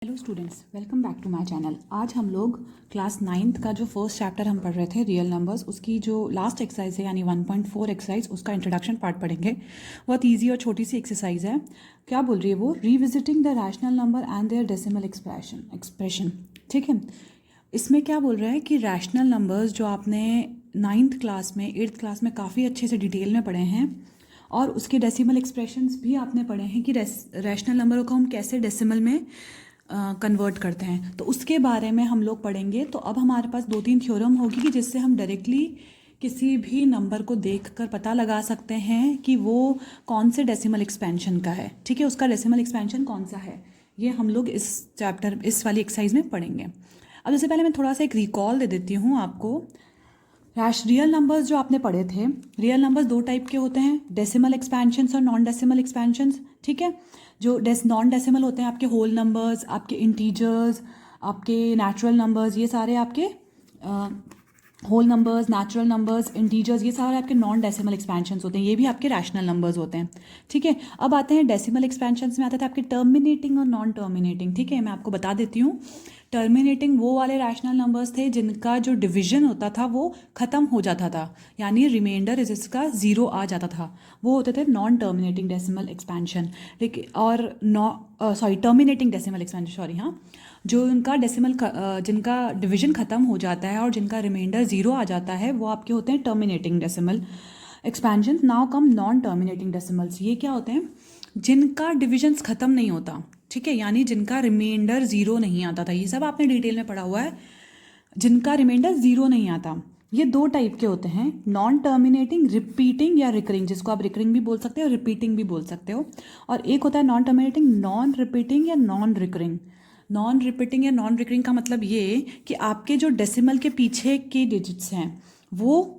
Hello students, welcome back to my channel. आज हम लोग क्लास 9th का जो फर्स्ट चैप्टर हम पढ़ रहे थे रियल नंबर्स, उसकी जो लास्ट एक्सरसाइज है यानी 1.4 एक्सरसाइज, उसका इंट्रोडक्शन पार्ट पढ़ेंगे। बहुत इजी और छोटी सी एक्सरसाइज है। क्या बोल रही है वो? Revisiting the rational number and their decimal expression. ठीक है, इसमें क्या बोल रहा है कि रैशनल नंबर्स जो आपने 9th क्लास में 8th क्लास में काफ़ी अच्छे से डिटेल में पढ़े हैं और उसके डेसिमल एक्सप्रेशंस भी आपने पढ़े हैं कि रैशनल नंबरों को हम कैसे डेसिमल में कन्वर्ट करते हैं, तो उसके बारे में हम लोग पढ़ेंगे। तो अब हमारे पास 2-3 थ्योरम होगी कि जिससे हम डायरेक्टली किसी भी नंबर को देखकर पता लगा सकते हैं कि वो कौन से डेसिमल एक्सपेंशन का है। ठीक है, उसका डेसिमल एक्सपेंशन कौन सा है, ये हम लोग इस चैप्टर इस वाली एक्सरसाइज में पढ़ेंगे। अब इससे पहले मैं थोड़ा सा एक रिकॉल दे देती हूँ आपको। रियल नंबर्स जो आपने पढ़े थे, रियल नंबर्स 2 टाइप के होते हैं, डेसिमल एक्सपेंशंस और नॉन डेसिमल एक्सपेंशंस। ठीक है, जो नॉन डेसिमल होते हैं आपके होल नंबर्स, आपके इंटीजर्स, आपके नेचुरल नंबर्स, ये सारे आपके whole numbers, natural numbers, integers, ये सारे आपके नॉन डेसिमल एक्सपेंशंस होते हैं। ये भी आपके रैशनल नंबर्स होते हैं। ठीक है, अब आते हैं डेसिमल एक्सपेंशंस में। आते थे आपके टर्मिनेटिंग और नॉन टर्मिनेटिंग। ठीक है, मैं आपको बता देती हूँ। टर्मिनेटिंग वो वाले रैशनल नंबर्स थे जिनका जो डिवीजन होता था वो ख़त्म हो जाता था, यानी रिमाइंडर इसका 0 आ जाता था, वो होते थे नॉन टर्मिनेटिंग डेसिमल एक्सपेंशन। लेकिन और टर्मिनेटिंग डेसिमल एक्सपेंशन, सॉरी, हाँ, जो उनका जिनका डिवीजन ख़त्म हो जाता है और जिनका रिमाइंडर 0 आ जाता है, वो आपके होते हैं terminating decimal expansion. Now come non terminating decimals. ये क्या होते हैं? जिनका डिविजन्स ख़त्म नहीं होता। ठीक है, यानी जिनका रिमाइंडर 0 नहीं आता था। ये सब आपने डिटेल में पढ़ा हुआ है, जिनका रिमाइंडर 0 नहीं आता। ये 2 टाइप के होते हैं, नॉन टर्मिनेटिंग, रिपीटिंग या रिकरिंग, जिसको आप रिकरिंग भी बोल सकते हो, रिपीटिंग भी बोल सकते हो। और एक होता है नॉन टर्मिनेटिंग, नॉन रिपीटिंग या नॉन रिकरिंग। नॉन रिपीटिंग या नॉन रिकरिंग का मतलब ये कि आपके जो डेसिमल के पीछे के डिजिट्स हैं वो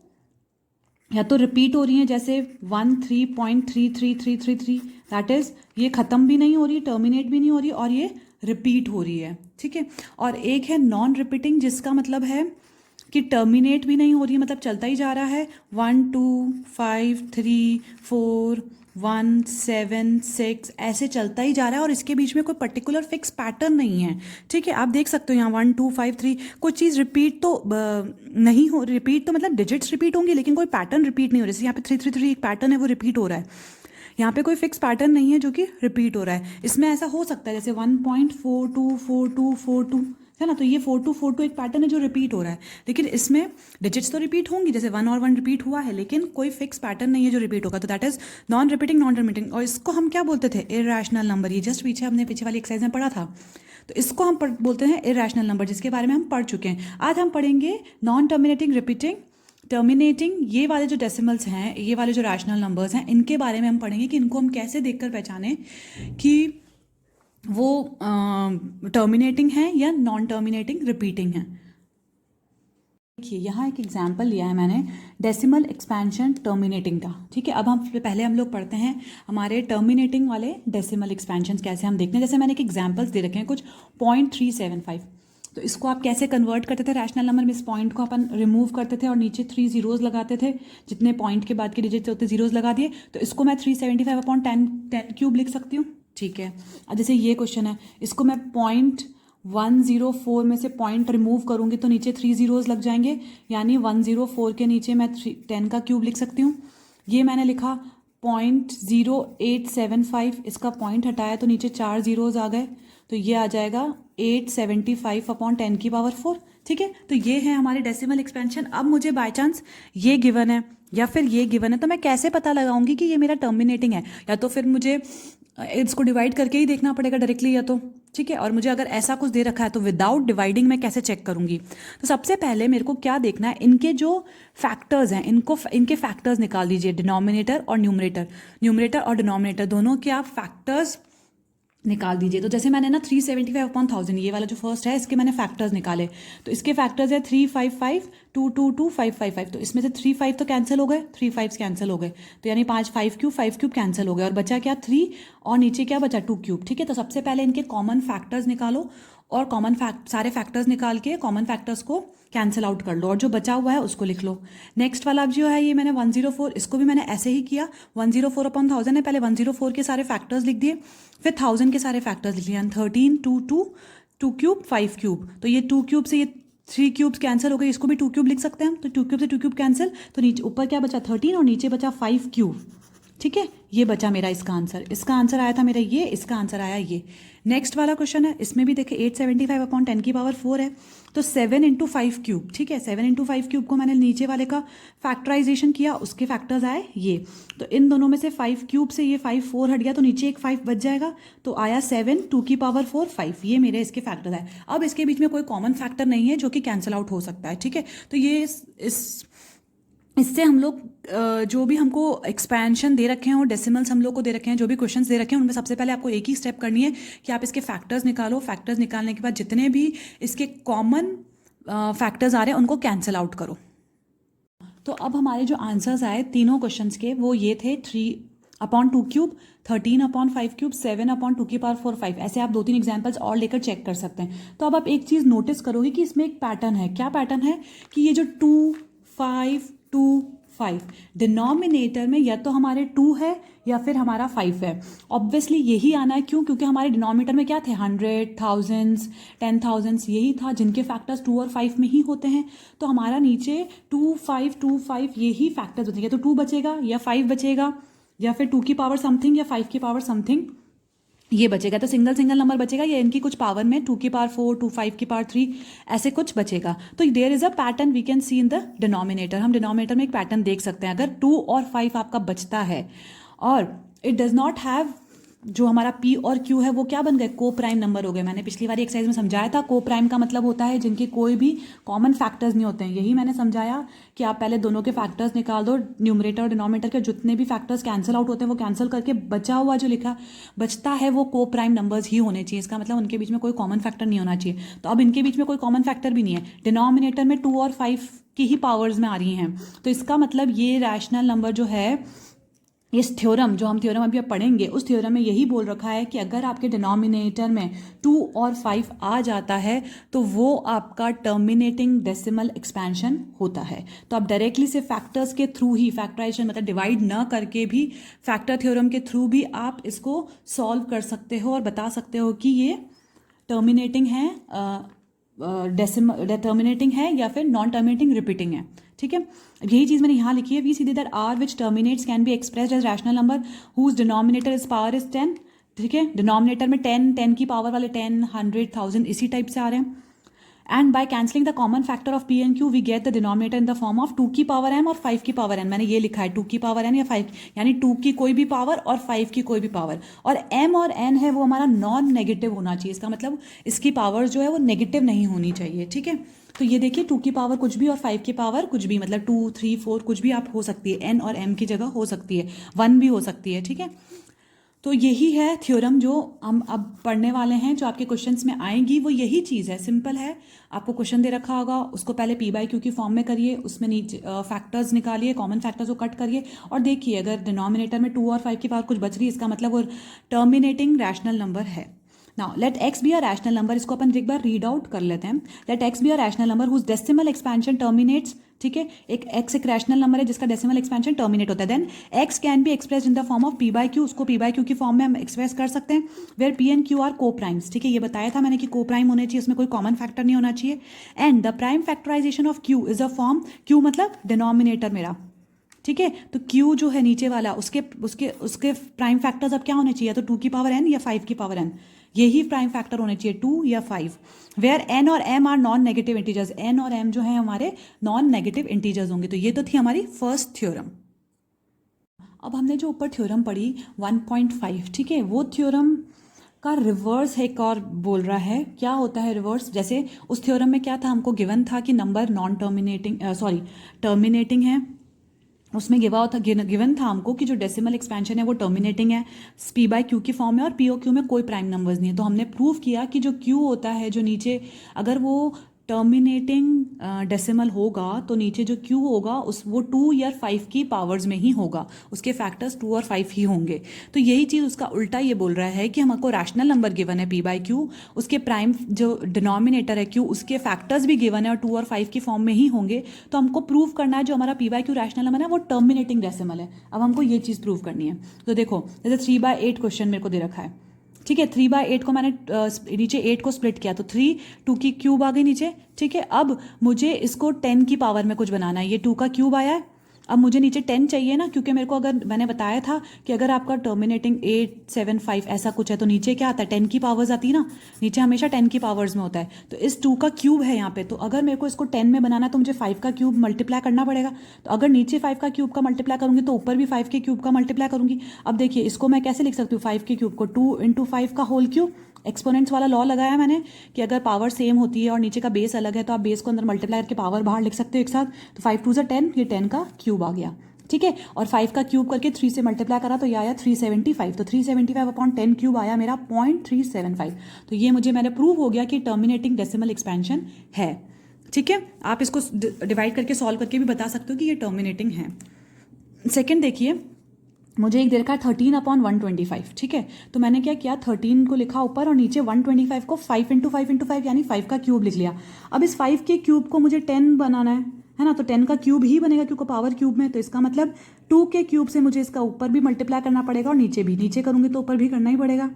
या तो रिपीट हो रही हैं, जैसे 13.33333, दैट इज़ ये ख़त्म भी नहीं हो रही, टर्मिनेट भी नहीं हो रही, और ये रिपीट हो रही है। ठीक है, और एक है नॉन रिपीटिंग, जिसका मतलब है कि टर्मिनेट भी नहीं हो रही है, मतलब चलता ही जा रहा है। 1 2 5 3 4 1 7 6 ऐसे चलता ही जा रहा है और इसके बीच में कोई पर्टिकुलर फिक्स पैटर्न नहीं है। ठीक है, आप देख सकते हो यहाँ 1 2 5 3 कोई चीज़ रिपीट तो नहीं हो, रिपीट तो मतलब डिजिट्स रिपीट होंगी लेकिन कोई पैटर्न रिपीट नहीं हो रहा। जैसे यहाँ पे 333 एक पैटर्न है, वो रिपीट हो रहा है। यहाँ पे कोई फिक्स पैटर्न नहीं है जो कि रिपीट हो रहा है। इसमें ऐसा हो सकता है जैसे 1.424242 है ना, तो ये 4242 एक पैटर्न है जो रिपीट हो रहा है, लेकिन इसमें डिजिट्स तो रिपीट होंगी, जैसे 1 और 1 रिपीट हुआ है, लेकिन कोई फिक्स पैटर्न नहीं है जो रिपीट होगा। तो that is non repeating, non repeating. और इसको हम क्या बोलते थे? Irrational number. ये जस्ट पीछे हमने पीछे वाली एक्सरसाइज में पढ़ा था। तो इसको हम बोलते हैं इरैशनल नंबर, जिसके बारे में हम पढ़ चुके हैं। आज हम पढ़ेंगे नॉन टर्मिनेटिंग, रिपीटिंग, टर्मिनेटिंग, ये वाले जो डेसिमल्स हैं, ये वाले जो रैशनल नंबर्स हैं, इनके बारे में हम पढ़ेंगे कि इनको हम कैसे देखकर पहचानें कि वो टर्मिनेटिंग है या नॉन टर्मिनेटिंग, रिपीटिंग है। देखिए यहाँ एक एग्जाम्पल लिया है मैंने, डेसिमल एक्सपेंशन टर्मिनेटिंग का। ठीक है, अब हम लोग पढ़ते हैं हमारे टर्मिनेटिंग वाले डेसिमल एक्सपेंशन कैसे हम देखते हैं। जैसे मैंने एक एग्जाम्पल्स दे रखे हैं कुछ 0.375, तो इसको आप कैसे कन्वर्ट करते थे रैशनल नंबर में? इस पॉइंट को अपन रिमूव करते थे और नीचे 3 जीरोज़ लगाते थे, जितने पॉइंट के बाद के डिजिट होते जीरोज़ लगा दिए, तो इसको मैं 375/10 लिख सकती हूँ। ठीक है, अब जैसे ये क्वेश्चन है, इसको मैं 0.104 में से पॉइंट रिमूव करूँगी तो नीचे 3 जीरोज़ लग जाएंगे, यानी 104 के नीचे मैं 10 का क्यूब लिख सकती हूँ। ये मैंने लिखा 0.0875, इसका पॉइंट हटाया तो नीचे 4 जीरोज़ आ गए, तो ये आ जाएगा 875/10⁴। ठीक है, तो ये है हमारे डेसिमल एक्सपेंशन। अब मुझे बाय चांस ये गिवन है या फिर ये गिवन है, तो मैं कैसे पता लगाऊंगी कि ये मेरा टर्मिनेटिंग है? या तो फिर मुझे इसको डिवाइड करके ही देखना पड़ेगा डायरेक्टली, या तो ठीक है, और मुझे अगर ऐसा कुछ दे रखा है तो विदाउट डिवाइडिंग मैं कैसे चेक करूंगी? तो सबसे पहले मेरे को क्या देखना है, इनके जो फैक्टर्स हैं, इनके फैक्टर्स निकाल दीजिए, डिनोमिनेटर और न्यूमरेटर और डिनोमिनेटर दोनों के आप फैक्टर्स निकाल दीजिए। तो जैसे मैंने ना 375/1000, ये वाला जो फर्स्ट है, इसके मैंने फैक्टर्स निकाले, तो इसके फैक्टर्स है 355 222 555, तो इसमें से 3 5 तो कैंसिल हो गए, 3 5 कैंसिल हो गए, तो यानी 5 क्यूब कैंसिल हो गए, और बचा क्या? 3, और नीचे क्या बचा? 2 क्यूब। ठीक है, तो सबसे पहले इनके कॉमन फैक्टर्स निकालो और कॉमन सारे फैक्टर्स निकाल के कॉमन फैक्टर्स को कैंसिल आउट कर लो और जो बचा हुआ है उसको लिख लो। नेक्स्ट वाला अब जो है ये मैंने 104, इसको भी मैंने ऐसे ही किया। 104 अपॉन 1000 है, पहले 104 के सारे फैक्टर्स लिख दिए, फिर 1000 के सारे फैक्टर्स लिख दिए। 13 2 2 2 क्यूब 5 क्यूब, तो ये 2 क्यूब से ये 3 क्यूब्स कैंसिल हो गए, इसको भी 2 क्यूब लिख सकते हैं हम। तो 2 क्यूब से 2 क्यूब कैंसिल, तो नीचे ऊपर क्या बचा 13 और नीचे बचा 5 क्यूब। ठीक है, ये बचा मेरा इसका आंसर। इसका आंसर आया था मेरा ये, इसका आंसर आया ये। नेक्स्ट वाला क्वेश्चन है, इसमें भी देखिए 875 अपॉन 10 की पावर 4 है, तो 7 इंटू 5 क्यूब। ठीक है, 7 इंटू 5 क्यूब को मैंने नीचे वाले का फैक्टराइजेशन किया, उसके फैक्टर्स आए ये। तो इन दोनों में से 5 क्यूब से ये 5 4 हट गया, तो नीचे एक 5 बच जाएगा, तो आया 7 2 की पावर 4 5। ये मेरे इसके फैक्टर्स आए। अब इसके बीच में कोई कॉमन फैक्टर नहीं है जो कि कैंसिल आउट हो सकता है। ठीक है, तो ये इससे हम लोग जो भी हमको एक्सपेंशन दे रखे हैं और डेसिमल्स हम लोग को दे रखे हैं, जो भी क्वेश्चंस दे रखे हैं, उनमें सबसे पहले आपको एक ही स्टेप करनी है कि आप इसके फैक्टर्स निकालो। फैक्टर्स निकालने के बाद जितने भी इसके कॉमन फैक्टर्स आ रहे हैं उनको कैंसिल आउट करो। तो अब हमारे जो आंसर्स आए तीनों क्वेश्चंस के वो ये थे 3 upon 2 cube, 13 upon 5 cube, 7 upon 2 की पावर 4 5। ऐसे आप 2-3 एग्जाम्पल्स और लेकर चेक कर सकते हैं। तो अब आप एक चीज़ नोटिस करोगे कि इसमें एक पैटर्न है। क्या पैटर्न है कि ये जो 2 5 2 5 डिनोमिनेटर में या तो हमारे 2 है या फिर हमारा 5 है। ऑब्वियसली यही आना है, क्यों? क्योंकि हमारे डिनोमिनेटर में क्या थे 100 1000 10,000 यही था, जिनके फैक्टर्स 2 और 5 में ही होते हैं। तो हमारा नीचे 2 5 2 5 यही फैक्टर्स बचेंगे। तो 2 बचेगा या 5 बचेगा या फिर 2 की पावर समथिंग या 5 की पावर समथिंग ये बचेगा। तो सिंगल सिंगल नंबर बचेगा या इनकी कुछ पावर में 2 की पावर 4 2 5 की पावर 3 ऐसे कुछ बचेगा। तो there is a pattern we can see in the denominator. हम डिनोमिनेटर में एक पैटर्न देख सकते हैं। अगर 2 और 5 आपका बचता है और इट डज नॉट हैव, जो हमारा P और Q है वो क्या बन गए, को प्राइम नंबर हो गए। मैंने पिछली वाली एक्सरसाइज में समझाया था, को प्राइम का मतलब होता है जिनके कोई भी कॉमन फैक्टर्स नहीं होते हैं। यही मैंने समझाया कि आप पहले दोनों के फैक्टर्स निकाल दो, न्यूमरेटर और डिनोमिनेटर के जितने भी फैक्टर्स कैंसिल आउट होते हैं वो कैंसिल करके बचा हुआ जो लिखा बचता है वो को प्राइम नंबर्स ही होने चाहिए। इसका मतलब उनके बीच में कोई कॉमन फैक्टर नहीं होना चाहिए। तो अब इनके बीच में कोई कॉमन फैक्टर भी नहीं है। डिनोमिनेटर में 2 और 5 की ही पावर्स में आ रही हैं, तो इसका मतलब ये रैशनल नंबर जो है, इस थ्योरम जो हम थ्योरम अभी पढ़ेंगे उस थ्योरम में यही बोल रखा है कि अगर आपके डिनोमिनेटर में 2 और 5 आ जाता है तो वो आपका टर्मिनेटिंग डेसिमल एक्सपेंशन होता है। तो आप डायरेक्टली से फैक्टर्स के थ्रू ही, फैक्टराइजेशन मतलब डिवाइड न करके भी, फैक्टर थ्योरम के थ्रू भी आप इसको सॉल्व कर सकते हो और बता सकते हो कि ये टर्मिनेटिंग है, टर्मिनेटिंग है या फिर नॉन टर्मिनेटिंग रिपीटिंग है। ठीक है, यही चीज़ मैंने यहाँ लिखी है। We see that are which terminates can be expressed as rational number whose denominator is power is 10। ठीक है, डिनोमिनेटर में 10 10 की पावर वाले 10 100 1000 इसी टाइप से आ रहे हैं। And by cancelling the common factor of P and Q we get the denominator in the form of 2 की पावर m और 5 की पावर n। मैंने ये लिखा है 2 की पावर n या 5, यानी 2 की कोई भी पावर और 5 की कोई भी पावर। और m और n है वो हमारा नॉन नेगेटिव होना चाहिए। इसका मतलब इसकी पावर जो है वो नेगेटिव नहीं होनी चाहिए। ठीक है, तो ये देखिए 2 की पावर कुछ भी और 5 की पावर कुछ भी, मतलब 2 3 4 कुछ भी आप हो सकती है, n और m की जगह हो सकती है, 1 भी हो सकती है। ठीक है, तो यही है थ्योरम जो हम अब पढ़ने वाले हैं, जो आपके क्वेश्चंस में आएंगी वो यही चीज़ है। सिंपल है, आपको क्वेश्चन दे रखा होगा, उसको पहले P/Q की फॉर्म में करिए, उसमें नीचे फैक्टर्स निकालिए, कॉमन फैक्टर्स को कट करिए और देखिए अगर डिनोमिनेटर में 2 और 5 की पावर कुछ बच रही है, इसका मतलब वो टर्मिनेटिंग रैशनल नंबर है। Now let x be a rational number, इसको अपन एक बार रीड आउट कर लेते हैं। Let x be a rational number whose decimal expansion terminates. ठीक है, एक x एक रैशनल नंबर है जिसका डेसिमल एक्सपेंशन टर्मिनेट होता है। Then x can be expressed in the form of P/Q। उसको P/Q की फॉर्म में हम एक्सप्रेस कर सकते हैं, where P and Q are coprimes. ठीक है, ये बताया था मैंने कि को प्राइम होने चाहिए, उसमें कोई कॉमन फैक्टर नहीं होना चाहिए। And the prime factorization of Q is a form, Q मतलब डिनोमिनेटर मेरा। ठीक है, तो Q जो है नीचे वाला, उसके उसके उसके प्राइम फैक्टर्स अब क्या होने चाहिए, तो 2 की पावर n या 5 की पावर n, यही प्राइम फैक्टर होने चाहिए 2 या 5, वेयर n और m are non negative integers. n और m जो है हमारे नॉन नेगेटिव इंटीजर्स होंगे। तो ये तो थी हमारी फर्स्ट थ्योरम। अब हमने जो ऊपर थ्योरम पढ़ी 1.5, ठीक है, वो थ्योरम का रिवर्स एक और बोल रहा है। क्या होता है रिवर्स? जैसे उस थ्योरम में क्या था, हमको गिवन था कि नंबर नॉन टर्मिनेटिंग टर्मिनेटिंग है, उसमें गिवन था हमको कि जो डेसिमल एक्सपेंशन है वो टर्मिनेटिंग है, P/Q की फॉर्म में, और P और Q में कोई प्राइम नंबर्स नहीं है। तो हमने प्रूव किया कि जो Q होता है, जो नीचे अगर वो टर्मिनेटिंग डेसिमल होगा तो नीचे जो क्यू होगा उस वो 2 या 5 की पावर्स में ही होगा, उसके फैक्टर्स 2 और 5 ही होंगे। तो यही चीज़ उसका उल्टा ये बोल रहा है कि हमको रैशनल नंबर गिवन है p बाई क्यू, उसके प्राइम जो डिनोमिनेटर है q उसके फैक्टर्स भी गिवन है और 2 और 5 की फॉर्म में ही होंगे। तो हमको प्रूव करना है जो हमारा p by Q rational number है वो टर्मिनेटिंग डेसिमल है। अब हमको ये चीज़ प्रूव करनी है। तो देखो जैसे 3/8 क्वेश्चन मेरे को दे रखा है, ठीक है। 3/8 को मैंने नीचे 8 को स्प्लिट किया तो 3 2 की क्यूब आ गई नीचे, ठीक है। अब मुझे इसको 10 की पावर में कुछ बनाना है, ये 2 का क्यूब आया है। अब मुझे नीचे 10 चाहिए ना, क्योंकि मेरे को अगर मैंने बताया था कि अगर आपका टर्मिनेटिंग 8 7 5 ऐसा कुछ है तो नीचे क्या आता है 10 की पावर्स आती है ना, नीचे हमेशा 10 की पावर्स में होता है। तो इस 2 का क्यूब है यहाँ पे, तो अगर मेरे को इसको 10 में बनाना है तो मुझे 5 का क्यूब मल्टीप्लाई करना पड़ेगा। तो अगर नीचे 5 का क्यूब का मल्टीप्लाई करूंगी तो ऊपर भी 5 के क्यूब का मल्टीप्लाई करूंगी। अब देखिए इसको मैं कैसे लिख सकती हूँ, 5 के क्यूब को 2 इंटू 5 का होल क्यूब, एक्सपोनेंट्स वाला लॉ लगाया मैंने कि अगर पावर सेम होती है और नीचे का बेस अलग है तो आप बेस को अंदर मल्टीप्लाई करके पावर बाहर लिख सकते हो एक साथ। तो 5 2 10, ये 10 का क्यूब आ गया, ठीक है। और 5 का क्यूब करके 3 से मल्टीप्लाई करा तो ये आया 375। तो 375 अपॉन 10 क्यूब आया मेरा 0.375। तो ये मुझे मैंने प्रूव हो गया कि टर्मिनेटिंग डेसिमल एक्सपेंशन है, ठीक है। आप इसको डिवाइड करके सॉल्व करके भी बता सकते हो कि ये टर्मिनेटिंग है। सेकेंड देखिए, मुझे एक दे रखा है 13/125, ठीक है। तो मैंने क्या किया, 13 को लिखा ऊपर और नीचे 125 को 5 इंटू 5 इंटू 5 यानी 5 का क्यूब लिख लिया। अब इस 5 के क्यूब को मुझे 10 बनाना है ना, तो 10 का क्यूब ही बनेगा क्योंकि पावर क्यूब में। तो इसका मतलब 2 के क्यूब से मुझे इसका ऊपर भी मल्टीप्लाई करना पड़ेगा और नीचे भी, नीचे करूंगी तो ऊपर भी करना ही पड़ेगा।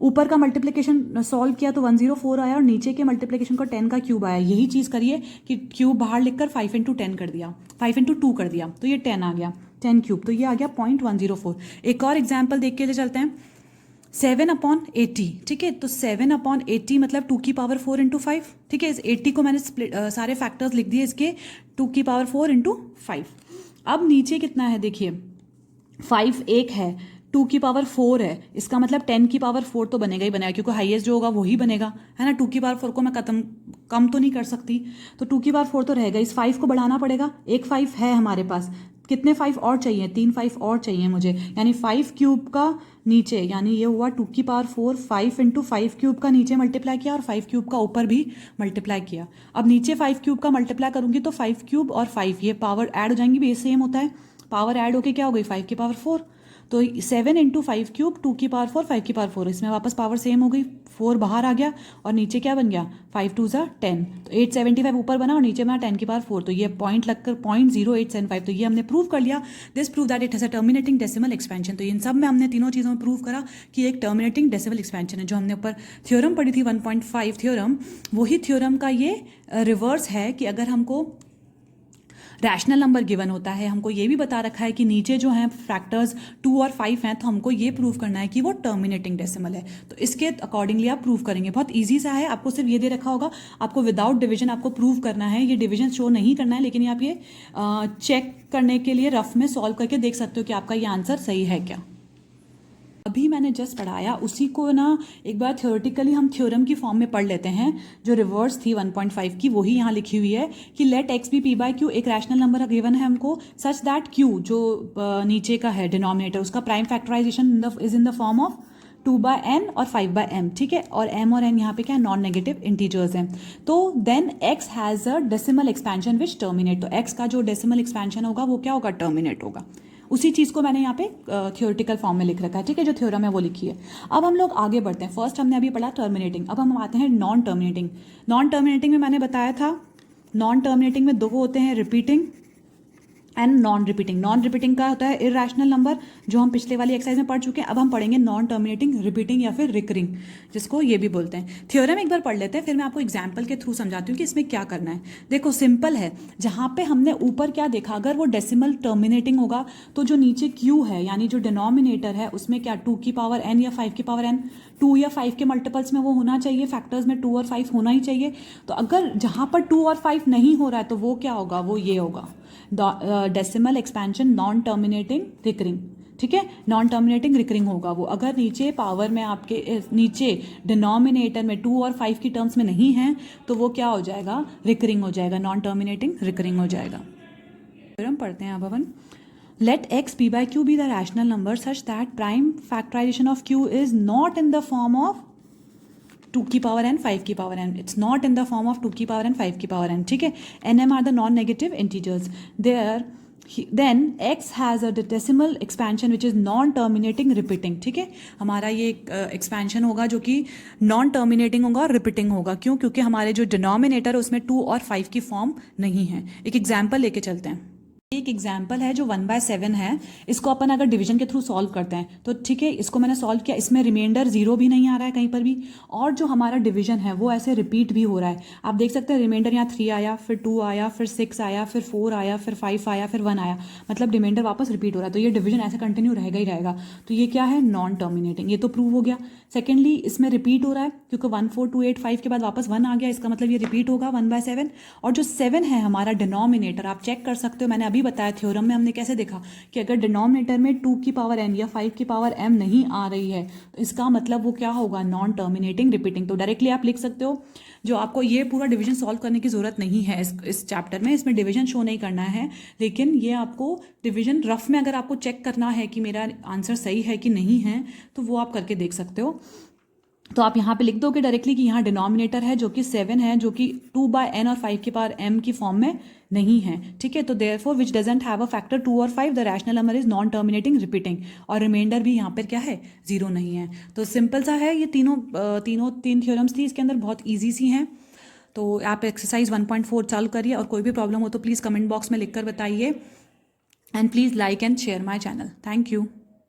ऊपर का मल्टीप्लिकेशन सॉल्व किया तो 104 आया और नीचे के मल्टीप्लिकेशन को 10 का क्यूब आया। यही चीज़ करिए कि क्यूब बाहर लिखकर 5 इंटू 10 कर दिया, 5 इंटू 2 कर दिया तो ये 10 आ गया, 10 क्यूब, तो ये आ गया 0.104। एक और एग्जाम्पल देख के चलते हैं, 7/80, ठीक है। तो 7/80 मतलब 2 की पावर 4 इंटू 5, ठीक है। इस 80 को मैंने सारे फैक्टर्स लिख दिए इसके, 2 की पावर 4 इंटू 5। अब नीचे कितना है देखिए, 5 एक है, 2 की पावर 4 है, इसका मतलब 10 की पावर 4 तो बनेगा ही बनेगा क्योंकि हाईएस्ट जो होगा वही बनेगा, है ना। 2 की पावर 4 को मैं कम तो नहीं कर सकती, तो 2 की पावर 4 तो रहेगा। इस 5 को बढ़ाना पड़ेगा, एक 5 है हमारे पास, कितने 5 और चाहिए, 3 5 और चाहिए मुझे, यानी 5 क्यूब का नीचे, यानी ये हुआ 2 की पावर 4, 5 इंटू 5 क्यूब का नीचे मल्टीप्लाई किया और 5 क्यूब का ऊपर भी मल्टीप्लाई किया। अब नीचे 5 क्यूब का मल्टीप्लाई करूंगी तो 5 क्यूब और 5 ये पावर ऐड हो जाएंगी, बेस सेम होता है, पावर ऐड होके क्या हो गई 5 की पावर 4। तो 7 इंटू 5 क्यूब, 2 की पावर 4, 5 की पावर 4, इसमें वापस पावर सेम हो गई, 4 बाहर आ गया और नीचे क्या बन गया 5 2 10। तो 875 ऊपर बना और नीचे बना 10 की पावर 4, तो ये पॉइंट लगकर 0.0875। तो ये हमने प्रूव कर लिया, this prove that it has a terminating decimal expansion. तो इन सब में हमने तीनों चीज़ों में प्रूव करा कि एक टर्मिनेटिंग डेसिमल एक्सपेंशन है। जो हमने ऊपर थ्योरम पढ़ी थी 1.5 थ्योरम, वही थ्योरम का ये रिवर्स है कि अगर हमको रैशनल नंबर गिवन होता है, हमको ये भी बता रखा है कि नीचे जो हैं फैक्टर्स 2 और 5 हैं, तो हमको ये प्रूव करना है कि वो टर्मिनेटिंग डेसिमल है। तो इसके अकॉर्डिंगली आप प्रूव करेंगे, बहुत ईजी सा है। आपको सिर्फ ये दे रखा होगा, आपको विदाउट डिवीजन आपको प्रूव करना है, ये डिवीजन शो नहीं करना है, लेकिन आप ये चेक करने के लिए रफ में सॉल्व करके देख सकते हो कि आपका ये आंसर सही है क्या। अभी मैंने जस्ट पढ़ाया उसी को ना एक बार थ्योरेटिकली हम थ्योरम की फॉर्म में पढ़ लेते हैं, जो रिवर्स थी 1.5 की, वही यहाँ लिखी हुई है कि let x be p by q, एक रैशनल नंबर गिवन है हमको, सच दैट क्यू जो नीचे का है डिनोमिनेटर, उसका prime factorization is in the form of 2/n और 5/m, ठीक है। और m और n यहाँ पे क्या है, नॉन नेगेटिव इंटीजर्स हैं। तो then x has a decimal expansion which terminate, तो x का जो डेसिमल एक्सपेंशन होगा वो क्या होगा, टर्मिनेट होगा। उसी चीज़ को मैंने यहाँ पे थ्योरेटिकल फॉर्म में लिख रखा है, ठीक है, जो थ्योरम है वो लिखी है। अब हम लोग आगे बढ़ते हैं। फर्स्ट हमने अभी पढ़ा टर्मिनेटिंग, अब हम आते हैं नॉन टर्मिनेटिंग। नॉन टर्मिनेटिंग में मैंने बताया था, नॉन टर्मिनेटिंग में दो होते हैं, repeating and non repeating. Non repeating का होता है इरैशनल नंबर, जो हम पिछले वाली एक्सरसाइज में पढ़ चुके हैं। अब हम पढ़ेंगे नॉन टर्मिनेटिंग, रिपीटिंग या फिर रिकरिंग, जिसको ये भी बोलते हैं। थ्योरम एक बार पढ़ लेते हैं, फिर मैं आपको एग्जाम्पल के थ्रू समझाती हूँ कि इसमें क्या करना है। देखो सिंपल है, जहाँ पे हमने ऊपर क्या देखा, अगर वो डेसिमल टर्मिनेटिंग होगा तो जो नीचे क्यू है यानी जो डिनोमिनेटर है उसमें क्या 2 की पावर n या 5 की पावर n, 2 या 5 के मल्टीपल्स में वो होना चाहिए, फैक्टर्स में 2 और 5 होना ही चाहिए। तो अगर जहाँ पर 2 और 5 नहीं हो रहा है तो वो क्या होगा, वो ये होगा decimal expansion non terminating recurring, ठीक है। नॉन टर्मिनेटिंग रिकरिंग होगा वो, अगर नीचे पावर में आपके नीचे डिनोमिनेटर में 2 और 5 की टर्म्स में नहीं है तो वो क्या हो जाएगा, रिकरिंग हो जाएगा, नॉन टर्मिनेटिंग रिकरिंग हो जाएगा। फिर हम पढ़ते हैं अब अपन, let x p by q be the rational number such that prime factorization of q is not in the form of 2 की पावर n 5 की power n, it's not in the form of 2 की power n 5 की power n, ठीक है। nm are the non negative integers there, then x has a decimal expansion which is non terminating repeating, ठीक है। हमारा ये expansion होगा जो कि नॉन टर्मिनेटिंग होगा और रिपीटिंग होगा, क्यों? क्योंकि हमारे जो डिनोमिनेटर है उसमें 2 और 5 की फॉर्म नहीं है। एक एग्जाम्पल लेके चलते हैं। एक एग्जाम्पल है जो 1/7 है, इसको अपन अगर डिवीजन के थ्रू सॉल्व करते हैं तो ठीक है, इसको मैंने सॉल्व किया, इसमें रिमाइंडर 0 भी नहीं आ रहा है कहीं पर भी, और जो हमारा डिवीजन है वो ऐसे रिपीट भी हो रहा है। आप देख सकते हैं रिमाइंडर यहाँ 3 आया, फिर 2 आया, फिर 6 आया, फिर 4 आया, फिर 5 आया, फिर 1 आया, मतलब रिमाइंडर वापस रिपीट हो रहा है। तो ये डिवीजन ऐसे कंटिन्यू रहेगा ही रहेगा। तो ये क्या है? Non terminating. ये तो प्रूव हो गया। सेकेंडली, इसमें रिपीट हो रहा है क्योंकि 1 4 2 8 5 के बाद वापस 1 आ गया, इसका मतलब ये रिपीट होगा 1/7। और जो 7 है हमारा डिनोमिनेटर, आप चेक कर सकते हो, मैंने अभी बताया थ्योरम में हमने कैसे देखा कि अगर डिनोमिनेटर में 2 की पावर n या 5 की पावर m नहीं आ रही है तो इसका मतलब वो क्या होगा? Non terminating repeating. तो डायरेक्टली आप लिख सकते हो, जो आपको ये पूरा डिवीजन सॉल्व करने की जरूरत नहीं है इस चैप्टर में, इसमें डिवीजन शो नहीं करना है, लेकिन ये आपको डिवीजन रफ में अगर आपको चेक करना है कि मेरा आंसर सही है कि नहीं है तो वो आप करके देख सकते हो। तो आप यहाँ पे लिख दोगे डायरेक्टली कि यहाँ डिनोमिनेटर है जो कि 7 है, जो कि 2/n और 5 की पावर m की फॉर्म में नहीं है, ठीक है। तो therefore which doesn't have a factor 2 और 5 the rational number is non terminating repeating, और रिमाइंडर भी यहाँ पर क्या है? 0 नहीं है। तो सिंपल सा है, ये तीन थ्योरम्स थी इसके अंदर, बहुत ईजी सी हैं। तो आप एक्सरसाइज 1.4 सॉल्व करिए, और कोई भी प्रॉब्लम हो तो प्लीज़ कमेंट बॉक्स में लिख कर बताइए, and please like and share my channel. Thank you.